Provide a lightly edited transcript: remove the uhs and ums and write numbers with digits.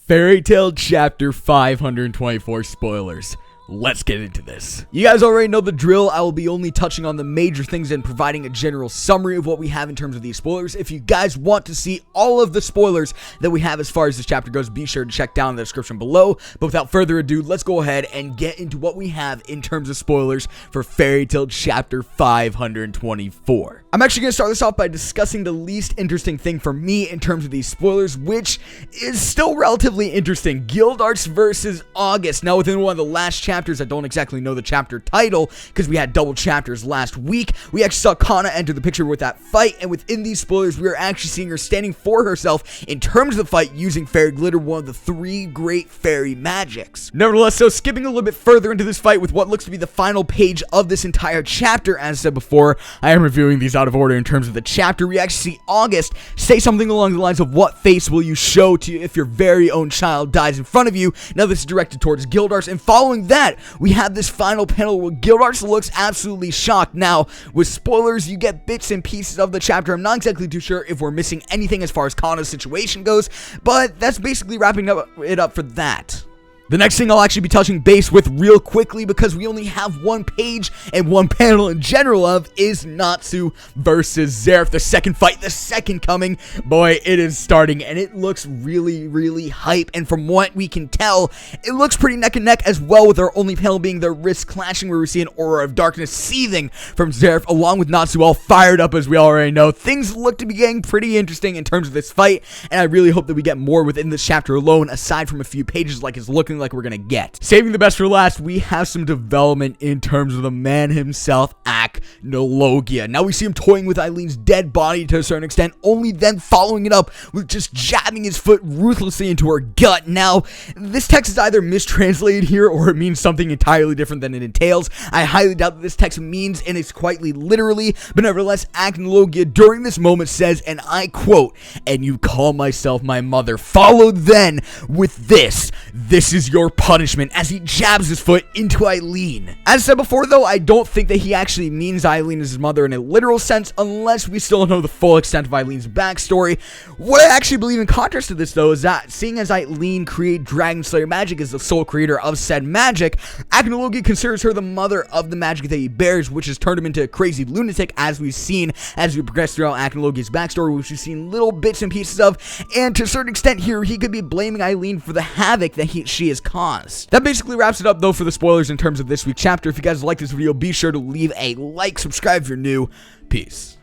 Fairy Tail Chapter 524 spoilers. Let's get into this. You guys already know the drill. I will be only touching on the major things and providing a general summary of what we have in terms of these spoilers. If you guys want to see all of the spoilers that we have as far as this chapter goes, be sure to check down in the description below. But without further ado, let's go ahead and get into what we have in terms of spoilers for Fairy Tail Chapter 524. I'm actually going to start this off by discussing the least interesting thing for me in terms of these spoilers, which is still relatively interesting. GILDARTS versus August. Now, within one of the last chapters, I don't exactly know the chapter title because we had double chapters last week. We actually saw Kana enter the picture with that fight, and within these spoilers, we are actually seeing her standing for herself in terms of the fight using fairy glitter, one of the three great fairy magics. Nevertheless, so skipping a little bit further into this fight with what looks to be the final page of this entire chapter, as said before, I am reviewing these out of order in terms of the chapter. We actually see August say something along the lines of, "What face will you show to if your very own child dies in front of you?" Now this is directed towards GILDARTS, and following that, we have this final panel where GILDARTS looks absolutely shocked. Now, with spoilers, you get bits and pieces of the chapter. I'm not exactly too sure if we're missing anything as far as Kana's situation goes, but that's basically wrapping it up for that. The next thing I'll actually be touching base with real quickly, because we only have one page and one panel in general of, is Natsu versus Zeref. The second fight, the second coming. Boy, it is starting, and it looks really, really hype. And from what we can tell, it looks pretty neck and neck as well, with our only panel being their wrists clashing, where we see an aura of darkness seething from Zeref, along with Natsu all fired up, as we already know. Things look to be getting pretty interesting in terms of this fight, and I really hope that we get more within this chapter alone, aside from a few pages like it's looking like we're gonna get. Saving the best for last, we have some development in terms of the man himself, ACNOLOGIA. Now we see him toying with Eileen's dead body to a certain extent, only then following it up with just jabbing his foot ruthlessly into her gut. Now, this text is either mistranslated here or it means something entirely different than it entails. I highly doubt that this text means, and it's quite literally, but nevertheless, ACNOLOGIA during this moment says, and I quote, "And you call myself my mother," followed then with this is your punishment, as he jabs his foot into Eileen. As said before though, I don't think that he actually means Eileen as his mother in a literal sense, unless we still know the full extent of Eileen's backstory. What I actually believe in contrast to this though is that, seeing as Eileen created Dragon Slayer magic as the sole creator of said magic, ACNOLOGIA considers her the mother of the magic that he bears, which has turned him into a crazy lunatic, as we've seen as we progress throughout ACNOLOGIA's backstory, which we've seen little bits and pieces of, and to a certain extent here, he could be blaming Eileen for the havoc that she has caused. That basically wraps it up though for the spoilers in terms of this week's chapter. If you guys like this video, be sure to leave a like, subscribe if you're new. Peace.